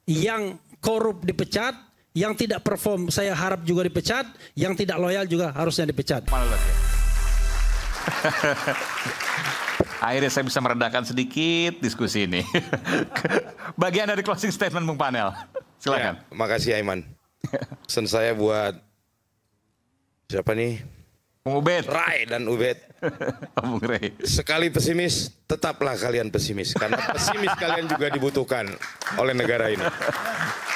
yang korup dipecat, yang tidak perform saya harap juga dipecat, yang tidak loyal juga harusnya dipecat. Akhirnya saya bisa meredakan sedikit diskusi ini. Bagian dari closing statement Bung Panel. Silakan. Ya, makasih Aiman. Pesan saya buat siapa nih? Bung Ubed. Rai dan Ubed. Bung Ray. Sekali pesimis, tetaplah kalian pesimis. Karena pesimis kalian juga dibutuhkan oleh negara ini.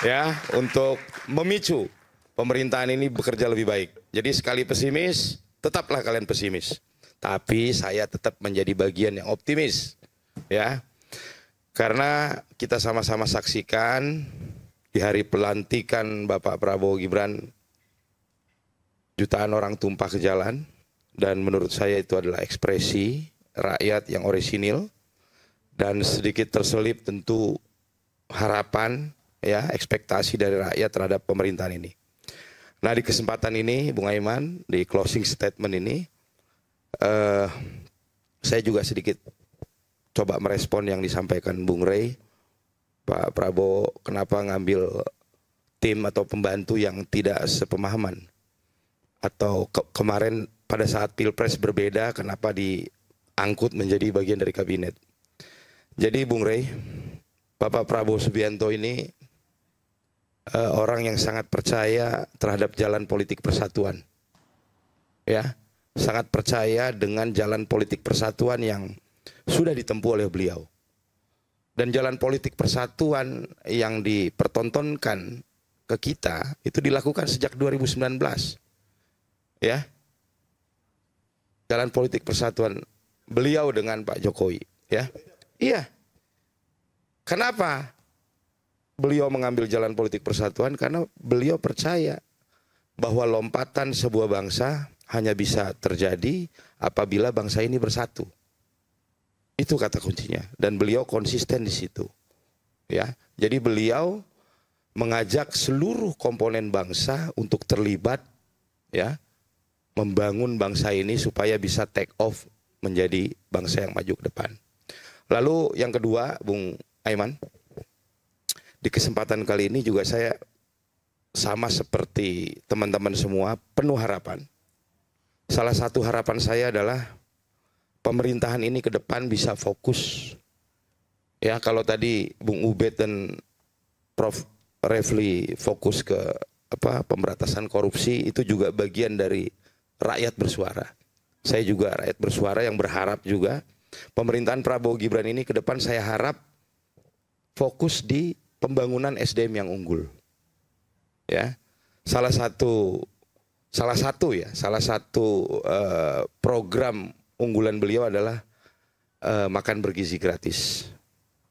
Ya, untuk memicu pemerintahan ini bekerja lebih baik. Jadi sekali pesimis, tetaplah kalian pesimis. Tapi saya tetap menjadi bagian yang optimis. Ya, karena kita sama-sama saksikan di hari pelantikan Bapak Prabowo Gibran, jutaan orang tumpah ke jalan, dan menurut saya itu adalah ekspresi rakyat yang orisinil dan sedikit terselip tentu harapan, ya, ekspektasi dari rakyat terhadap pemerintahan ini. Nah, di kesempatan ini Bung Aiman, di closing statement ini saya juga sedikit coba merespon yang disampaikan Bung Ray. Pak Prabowo kenapa ngambil tim atau pembantu yang tidak sepemahaman, atau kemarin pada saat Pilpres berbeda, kenapa diangkut menjadi bagian dari kabinet. Jadi Bung Ray, Bapak Prabowo Subianto ini orang yang sangat percaya terhadap jalan politik persatuan. Ya, sangat percaya dengan jalan politik persatuan yang sudah ditempuh oleh beliau. Dan jalan politik persatuan yang dipertontonkan ke kita itu dilakukan sejak 2019. Ya, jalan politik persatuan beliau dengan Pak Jokowi, ya, iya. Kenapa beliau mengambil jalan politik persatuan? Karena beliau percaya bahwa lompatan sebuah bangsa hanya bisa terjadi apabila bangsa ini bersatu. Itu kata kuncinya. Dan beliau konsisten di situ, ya. Jadi beliau mengajak seluruh komponen bangsa untuk terlibat, ya, membangun bangsa ini supaya bisa take off menjadi bangsa yang maju ke depan. Lalu yang kedua, Bung Aiman, di kesempatan kali ini juga saya sama seperti teman-teman semua penuh harapan. Salah satu harapan saya adalah pemerintahan ini ke depan bisa fokus. Ya, kalau tadi Bung Ubed dan Prof Refli fokus ke pemberantasan korupsi, itu juga bagian dari rakyat bersuara. Saya juga rakyat bersuara yang berharap juga pemerintahan Prabowo Gibran ini ke depan saya harap fokus di pembangunan SDM yang unggul. Ya, salah satu program unggulan beliau adalah makan bergizi gratis,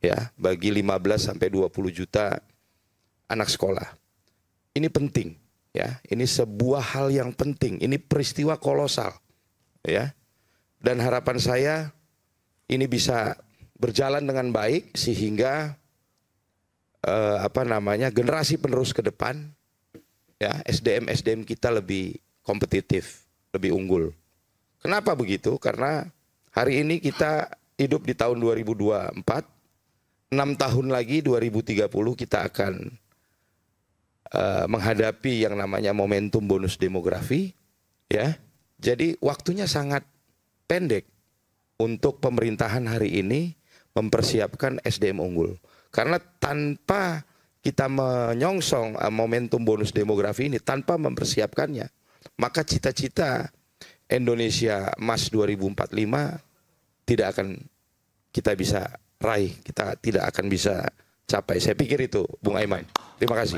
ya, bagi 15 sampai 20 juta anak sekolah. Ini penting. Ya, ini sebuah hal yang penting. Ini peristiwa kolosal, ya. Dan harapan saya ini bisa berjalan dengan baik sehingga generasi penerus ke depan, ya, SDM kita lebih kompetitif, lebih unggul. Kenapa begitu? Karena hari ini kita hidup di tahun 2024, 6 tahun lagi 2030 kita akan menghadapi yang namanya momentum bonus demografi, ya. Jadi waktunya sangat pendek untuk pemerintahan hari ini mempersiapkan SDM unggul. Karena tanpa kita menyongsong momentum bonus demografi ini, tanpa mempersiapkannya, maka cita-cita Indonesia Emas 2045 tidak akan kita bisa raih, kita tidak akan bisa capai. Saya pikir itu, Bung Aiman. Terima kasih.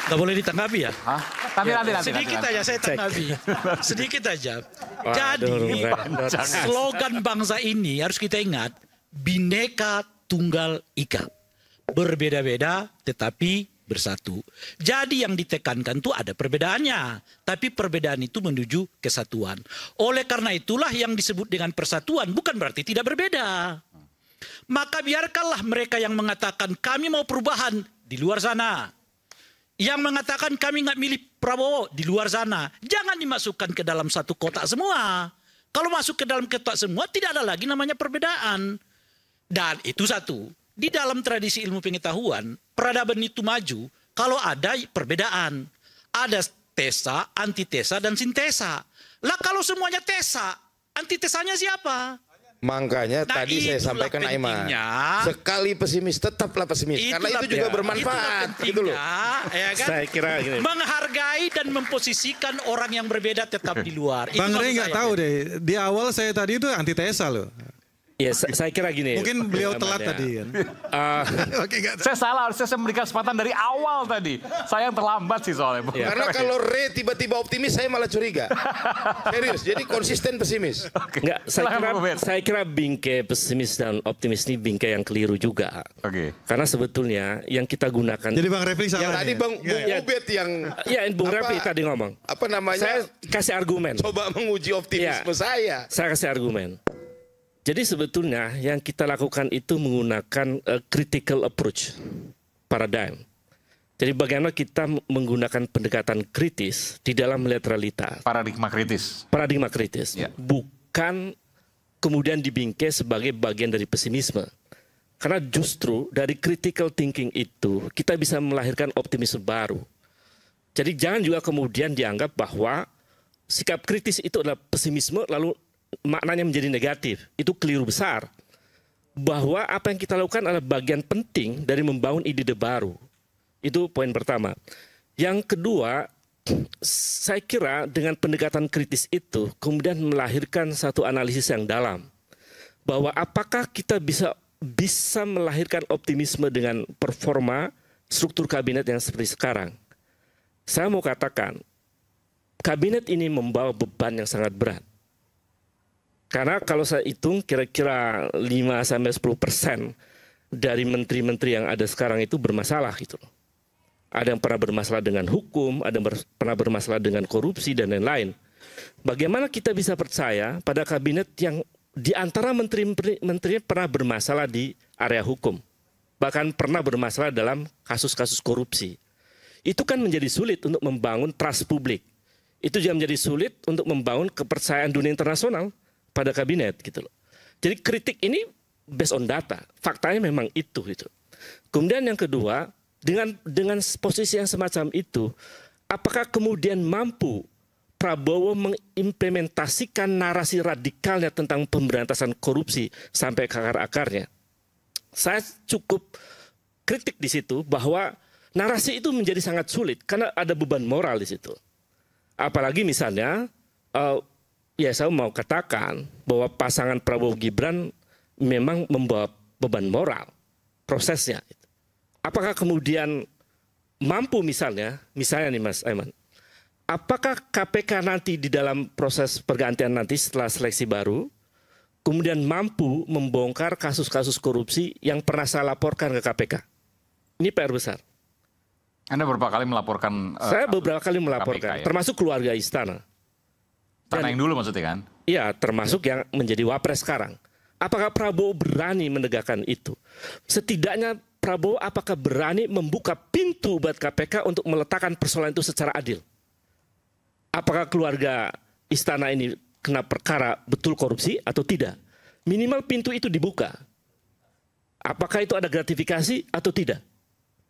Nggak boleh ditanggapi ya? Hah? Nanti. Sedikit aja saya tanggapi. Sedikit aja. Jadi slogan bangsa ini harus kita ingat, Bhinneka Tunggal Ika. Berbeda-beda tetapi bersatu. Jadi yang ditekankan itu ada perbedaannya, tapi perbedaan itu menuju kesatuan. Oleh karena itulah yang disebut dengan persatuan bukan berarti tidak berbeda. Maka biarkanlah mereka yang mengatakan kami mau perubahan di luar sana, yang mengatakan kami nggak milih Prabowo di luar sana, jangan dimasukkan ke dalam satu kotak semua. Kalau masuk ke dalam kotak semua tidak ada lagi namanya perbedaan. Dan itu satu. di dalam tradisi ilmu pengetahuan, peradaban itu maju kalau ada perbedaan. Ada tesa, antitesa, dan sintesa. Lah kalau semuanya tesa, antitesanya siapa? Makanya Nah, tadi saya itulah sampaikan Aiman, pentingnya. sekali pesimis tetaplah pesimis, karena Itulah itu juga pentingnya, bermanfaat gitu loh. ya kan? Saya kira gini. Menghargai dan memposisikan orang yang berbeda tetap di luar. Itu Bang Rey maksud nggak saya. tahu deh. Di awal saya tadi itu antitesa loh. Ya, saya kira gini. Mungkin beliau telat Ahmad, ya. tadi kan. Oke, nggak tahu. Saya salah, harusnya saya memberikan kesempatan dari awal tadi. Saya yang terlambat sih soalnya. Ya. Karena kalau Re tiba-tiba optimis saya malah curiga. Serius, jadi konsisten pesimis. Enggak, Silakan, Bang Ubed. saya kira bingkai pesimis dan optimis ini bingkai yang keliru juga. Oke. Karena sebetulnya yang kita gunakan. Jadi Bang Refli Yang salah. tadi nih. Bang Ya. Ubed yang Ya, Bung apa- Refli tadi ngomong. apa namanya? Saya kasih argumen. Coba menguji optimisme saya. Saya kasih argumen. Jadi sebetulnya yang kita lakukan itu menggunakan critical approach, paradigm. Jadi bagaimana kita menggunakan pendekatan kritis di dalam melihat realitas. Paradigma kritis. Paradigma kritis. Ya. Bukan kemudian dibingkai sebagai bagian dari pesimisme. Karena justru dari critical thinking itu kita bisa melahirkan optimisme baru. Jadi jangan juga kemudian dianggap bahwa sikap kritis itu adalah pesimisme lalu maknanya menjadi negatif. Itu keliru besar. Bahwa apa yang kita lakukan adalah bagian penting dari membangun ide-ide baru. Itu poin pertama. Yang kedua, saya kira dengan pendekatan kritis itu kemudian melahirkan satu analisis yang dalam. Bahwa apakah kita bisa melahirkan optimisme dengan performa struktur kabinet yang seperti sekarang. Saya mau katakan, kabinet ini membawa beban yang sangat berat. Karena kalau saya hitung kira-kira 5-10% dari menteri-menteri yang ada sekarang itu bermasalah gitu loh. Ada yang pernah bermasalah dengan hukum, ada yang pernah bermasalah dengan korupsi dan lain-lain. Bagaimana kita bisa percaya pada kabinet yang di antara menteri-menteri pernah bermasalah di area hukum, bahkan pernah bermasalah dalam kasus-kasus korupsi. Itu kan menjadi sulit untuk membangun trust publik. Itu juga menjadi sulit untuk membangun kepercayaan dunia internasional pada kabinet gitu loh. Jadi kritik ini based on data, faktanya memang itu gitu. Kemudian yang kedua, dengan posisi yang semacam itu, apakah kemudian mampu Prabowo mengimplementasikan narasi radikalnya tentang pemberantasan korupsi sampai ke akar-akarnya? Saya cukup kritik di situ bahwa narasi itu menjadi sangat sulit karena ada beban moral di situ. Apalagi misalnya ya saya mau katakan bahwa pasangan Prabowo Gibran memang membawa beban moral prosesnya. Apakah kemudian mampu misalnya nih Mas Aiman, apakah KPK nanti di dalam proses pergantian nanti setelah seleksi baru kemudian mampu membongkar kasus-kasus korupsi yang pernah saya laporkan ke KPK? Ini PR besar. Anda beberapa kali melaporkan. Saya beberapa kali melaporkan, KPK, ya? termasuk keluarga istana. Tanah yang dulu maksudnya kan? Iya, termasuk yang menjadi wapres sekarang. Apakah Prabowo berani menegakkan itu? Setidaknya Prabowo apakah berani membuka pintu buat KPK untuk meletakkan persoalan itu secara adil? Apakah keluarga istana ini kena perkara betul korupsi atau tidak? Minimal pintu itu dibuka. Apakah itu ada gratifikasi atau tidak?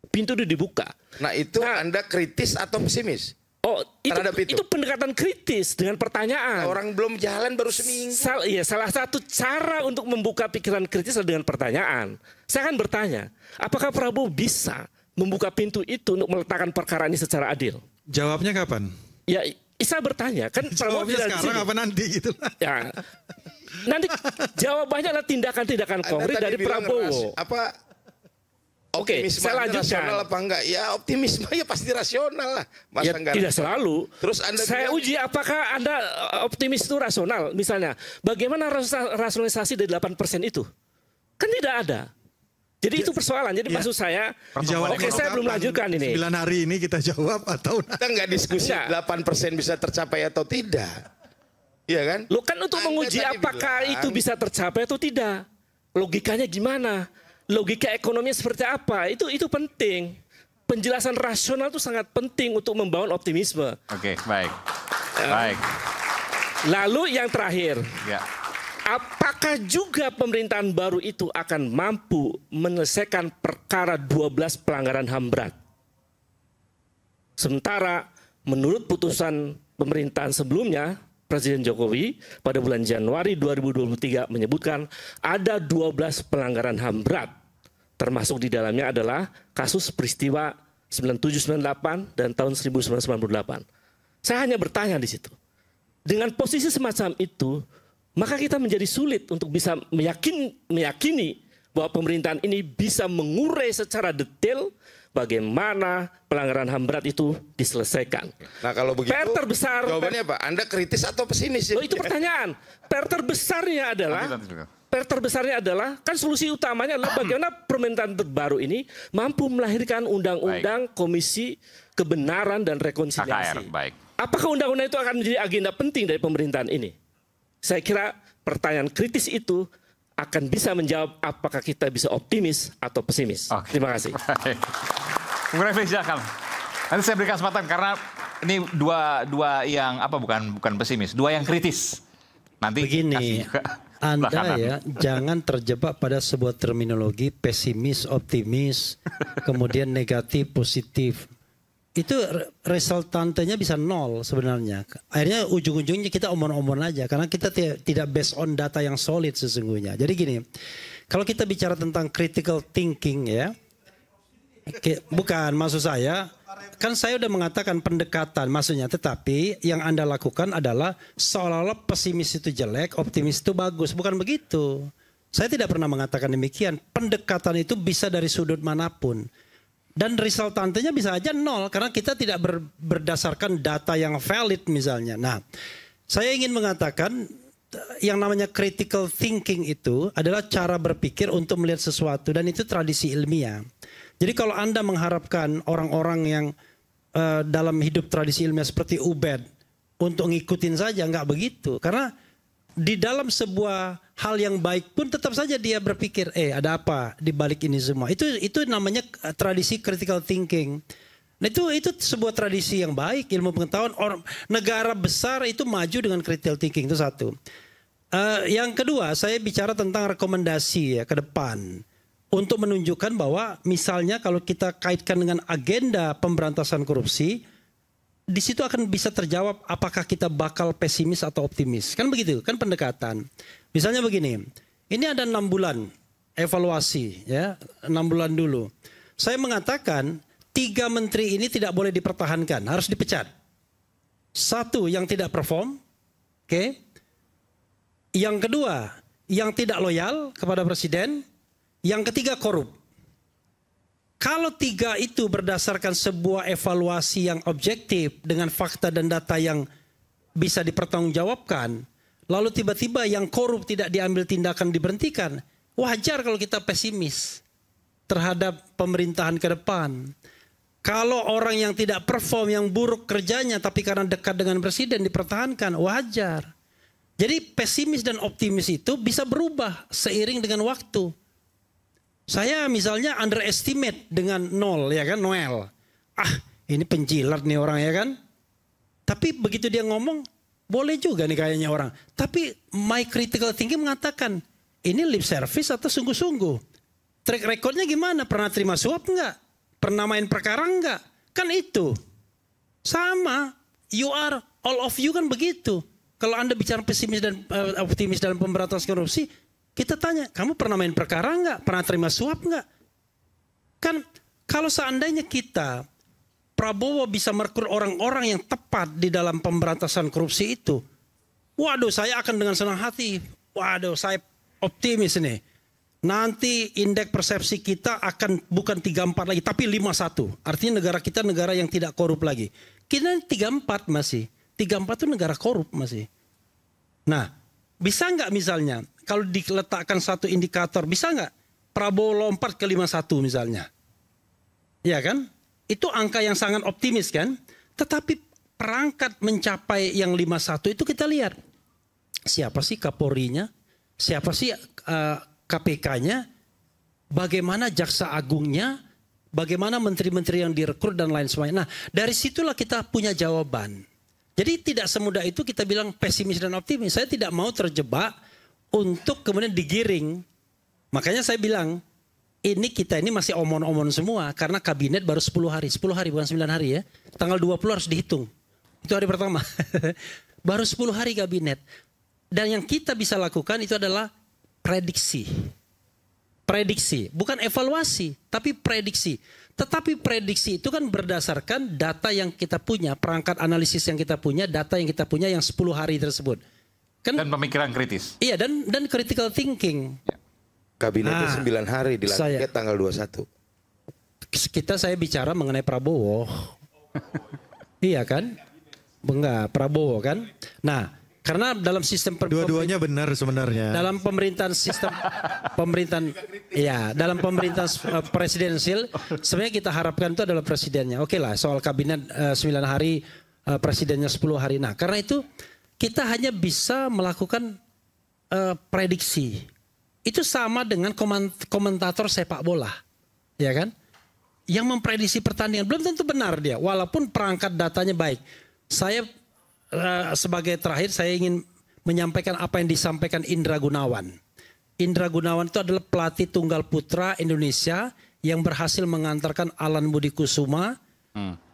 Pintu itu dibuka. Nah itu Anda kritis atau pesimis? Oh, Terhadap itu. itu pendekatan kritis dengan pertanyaan. Orang belum jalan baru seminggu. Salah satu cara untuk membuka pikiran kritis adalah dengan pertanyaan. Saya akan bertanya, apakah Prabowo bisa membuka pintu itu untuk meletakkan perkara ini secara adil? Jawabnya kapan? Ya, saya bertanya, kan Prabowo Jawabnya tidak di sekarang sini. apa nanti gitu? Ya, nanti jawabannya adalah tindakan-tindakan Anda konkret tadi dari bilang Prabowo. Oke, optimisme saya Anda lanjutkan. rasional apa enggak? Ya optimisme ya pasti rasional lah. Masa Ya, enggak tidak rasional? selalu. Terus Anda saya bilang- uji apakah Anda optimis itu rasional. Misalnya, bagaimana rasionalisasi dari 8% itu? Kan tidak ada. Jadi itu persoalan. Jadi maksud saya, Dijawab oke saya belum lanjutkan ini. 9 hari ini kita jawab atau Kita nggak diskusi Enggak. 8% bisa tercapai atau tidak. Iya kan? Lo kan untuk Anda menguji tadi apakah bilang- itu bisa tercapai atau tidak. Logikanya gimana? Logika ekonominya seperti apa? Itu penting. Penjelasan rasional itu sangat penting untuk membangun optimisme. Oke, baik. Baik. Lalu yang terakhir, Ya. apakah juga pemerintahan baru itu akan mampu menyelesaikan perkara 12 pelanggaran HAM berat? Sementara menurut putusan pemerintahan sebelumnya, Presiden Jokowi pada bulan Januari 2023 menyebutkan ada 12 pelanggaran HAM berat. Termasuk di dalamnya adalah kasus peristiwa 9798 dan tahun 1998. Saya hanya bertanya di situ. Dengan posisi semacam itu, maka kita menjadi sulit untuk bisa meyakini bahwa pemerintahan ini bisa mengurai secara detail bagaimana pelanggaran HAM berat itu diselesaikan. Nah kalau begitu, PR terbesar, jawabannya apa? Anda kritis atau pesimis? Oh, itu pertanyaan. PR terbesarnya adalah, kan solusi utamanya adalah bagaimana pemerintahan terbaru ini mampu melahirkan undang-undang Komisi Kebenaran dan Rekonsiliasi. KKR, baik. Apakah undang-undang itu akan menjadi agenda penting dari pemerintahan ini? Saya kira pertanyaan kritis itu akan bisa menjawab apakah kita bisa optimis atau pesimis. Oke. Terima kasih. Bung Refli, silakan. Nanti saya berikan kesempatan karena ini dua yang apa bukan pesimis, dua yang kritis. Nanti begini, Anda belakangan. ya jangan terjebak pada sebuah terminologi pesimis, optimis, kemudian negatif, positif. Itu resultantenya bisa nol sebenarnya. Akhirnya ujung-ujungnya kita omong-omong aja karena kita tidak based on data yang solid sesungguhnya. Jadi gini, kalau kita bicara tentang critical thinking ya, bukan maksud saya, kan saya udah mengatakan pendekatan maksudnya, tetapi yang Anda lakukan adalah seolah-olah pesimis itu jelek, optimis itu bagus, bukan begitu. Saya tidak pernah mengatakan demikian. Pendekatan itu bisa dari sudut manapun. Dan resultantenya bisa aja nol karena kita tidak berdasarkan data yang valid misalnya. Nah, saya ingin mengatakan yang namanya critical thinking itu adalah cara berpikir untuk melihat sesuatu dan itu tradisi ilmiah. Jadi kalau Anda mengharapkan orang-orang yang dalam hidup tradisi ilmiah seperti Ubed untuk ngikutin saja, nggak begitu. Karena di dalam sebuah hal yang baik pun tetap saja dia berpikir, ada apa di balik ini semua. Itu namanya tradisi critical thinking. Nah, itu sebuah tradisi yang baik, ilmu pengetahuan. Negara besar itu maju dengan critical thinking, itu satu. Yang kedua, saya bicara tentang rekomendasi ya ke depan untuk menunjukkan bahwa misalnya kalau kita kaitkan dengan agenda pemberantasan korupsi, di situ akan bisa terjawab apakah kita bakal pesimis atau optimis. Kan begitu, kan pendekatan. Misalnya begini, ini ada 6 bulan evaluasi ya, 6 bulan dulu. Saya mengatakan 3 menteri ini tidak boleh dipertahankan, harus dipecat. 1 yang tidak perform, oke. Yang kedua, yang tidak loyal kepada presiden. Yang ketiga, korup. Kalau 3 itu berdasarkan sebuah evaluasi yang objektif dengan fakta dan data yang bisa dipertanggungjawabkan, lalu tiba-tiba yang korup tidak diambil tindakan diberhentikan, wajar kalau kita pesimis terhadap pemerintahan ke depan. Kalau orang yang tidak perform, yang buruk kerjanya tapi karena dekat dengan presiden dipertahankan, wajar. Jadi pesimis dan optimis itu bisa berubah seiring dengan waktu. Saya misalnya underestimate dengan Noel ya kan, Noel. Ini penjilat nih orang ya kan. Tapi begitu dia ngomong, boleh juga nih kayaknya orang. Tapi my critical thinking mengatakan, ini lip service atau sungguh-sungguh? Track recordnya gimana? Pernah terima suap enggak? Pernah main perkara enggak? Kan itu. Sama, all of you kan begitu. Kalau Anda bicara pesimis dan optimis dalam pemberantasan korupsi, kita tanya, kamu pernah main perkara enggak? Pernah terima suap enggak? Kan kalau seandainya kita, Prabowo bisa merekrut orang-orang yang tepat di dalam pemberantasan korupsi itu. Waduh, saya akan dengan senang hati. Waduh, saya optimis nih. Nanti indeks persepsi kita akan bukan 34 lagi, tapi 51. Artinya negara kita negara yang tidak korup lagi. Kita 34 masih. 34 itu negara korup masih. Nah, bisa nggak misalnya, kalau diletakkan satu indikator, bisa nggak Prabowo lompat ke 51 misalnya? Ya kan? Itu angka yang sangat optimis kan? Tetapi perangkat mencapai yang 51 itu kita lihat. Siapa sih Kapolrinya? Siapa sih KPK-nya? Bagaimana Jaksa Agungnya? Bagaimana menteri-menteri yang direkrut dan lain sebagainya? Nah, dari situlah kita punya jawaban. Jadi tidak semudah itu kita bilang pesimis dan optimis. Saya tidak mau terjebak untuk kemudian digiring. Makanya saya bilang, kita ini masih omon-omon semua karena kabinet baru 10 hari bukan 9 hari ya. Tanggal 20 harus dihitung. Itu hari pertama. Baru 10 hari kabinet. Dan yang kita bisa lakukan itu adalah prediksi. Prediksi, bukan evaluasi, tapi prediksi. Tetapi prediksi itu kan berdasarkan data yang kita punya, perangkat analisis yang kita punya, data yang kita punya yang 10 hari tersebut. Kan, dan pemikiran kritis. Iya, dan critical thinking. Kabinetnya 9 hari dilantik tanggal 21. Saya bicara mengenai Prabowo. Iya kan? Enggak, Prabowo kan? Nah, karena dalam sistem dua-duanya benar sebenarnya. Dalam pemerintahan dalam pemerintahan presidensial sebenarnya kita harapkan itu adalah presidennya. Oke lah, soal kabinet 9 hari, presidennya 10 hari. Nah, karena itu kita hanya bisa melakukan prediksi. Itu sama dengan komentator sepak bola, ya kan? Yang memprediksi pertandingan belum tentu benar dia, walaupun perangkat datanya baik. Saya sebagai terakhir saya ingin menyampaikan apa yang disampaikan Indra Gunawan. Indra Gunawan itu adalah pelatih tunggal putra Indonesia yang berhasil mengantarkan Alan Budi Kusuma,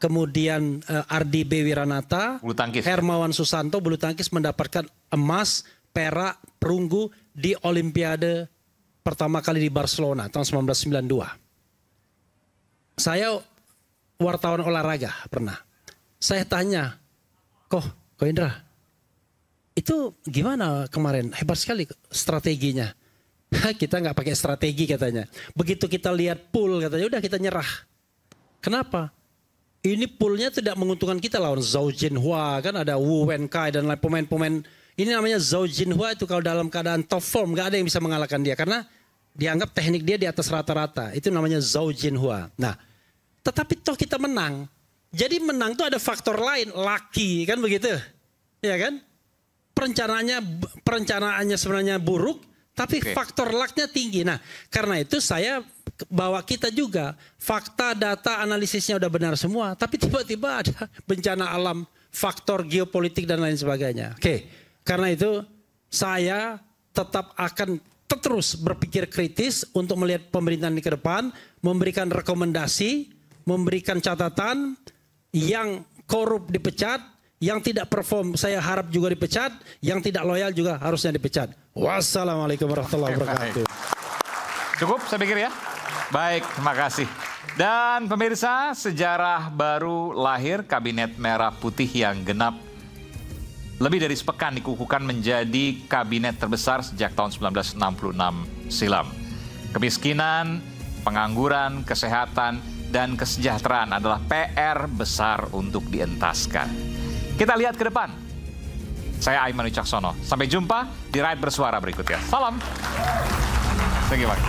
kemudian Ardi B. Wiranata, Hermawan Susanto bulu tangkis mendapatkan emas, perak, perunggu di Olimpiade pertama kali di Barcelona tahun 1992. Saya wartawan olahraga pernah. Saya tanya, Ko Indra, itu gimana kemarin? Hebat sekali strateginya. Kita nggak pakai strategi katanya. Begitu kita lihat pool katanya, udah kita nyerah. Kenapa? Ini poolnya tidak menguntungkan kita lawan Zhao Jinhua, kan ada Wu Wenkai dan lain pemain-pemain. Ini namanya Zhao Jinhua itu kalau dalam keadaan top form nggak ada yang bisa mengalahkan dia karena dianggap teknik dia di atas rata-rata. Itu namanya Zhao Jinhua. Nah, tetapi toh kita menang. Jadi menang tuh ada faktor lain, lucky kan begitu, ya kan? Perencanaannya sebenarnya buruk, tapi faktor lucknya tinggi. Nah, karena itu saya bawa kita juga fakta, data, analisisnya udah benar semua, tapi tiba-tiba ada bencana alam, faktor geopolitik dan lain sebagainya. Oke, karena itu saya tetap akan terus berpikir kritis untuk melihat pemerintahan ini ke depan, memberikan rekomendasi, memberikan catatan. Yang korup dipecat, yang tidak perform saya harap juga dipecat, yang tidak loyal juga harusnya dipecat. Wassalamualaikum warahmatullahi wabarakatuh. Cukup saya pikir ya. Baik, terima kasih. Dan pemirsa, sejarah baru lahir Kabinet Merah Putih yang genap lebih dari sepekan dikukuhkan menjadi kabinet terbesar sejak tahun 1966 silam. Kemiskinan, pengangguran, kesehatan, dan kesejahteraan adalah PR besar untuk dientaskan. Kita lihat ke depan. Saya Aiman Wicaksono. Sampai jumpa di Rakyat Bersuara berikutnya. Salam. Thank you, Pak.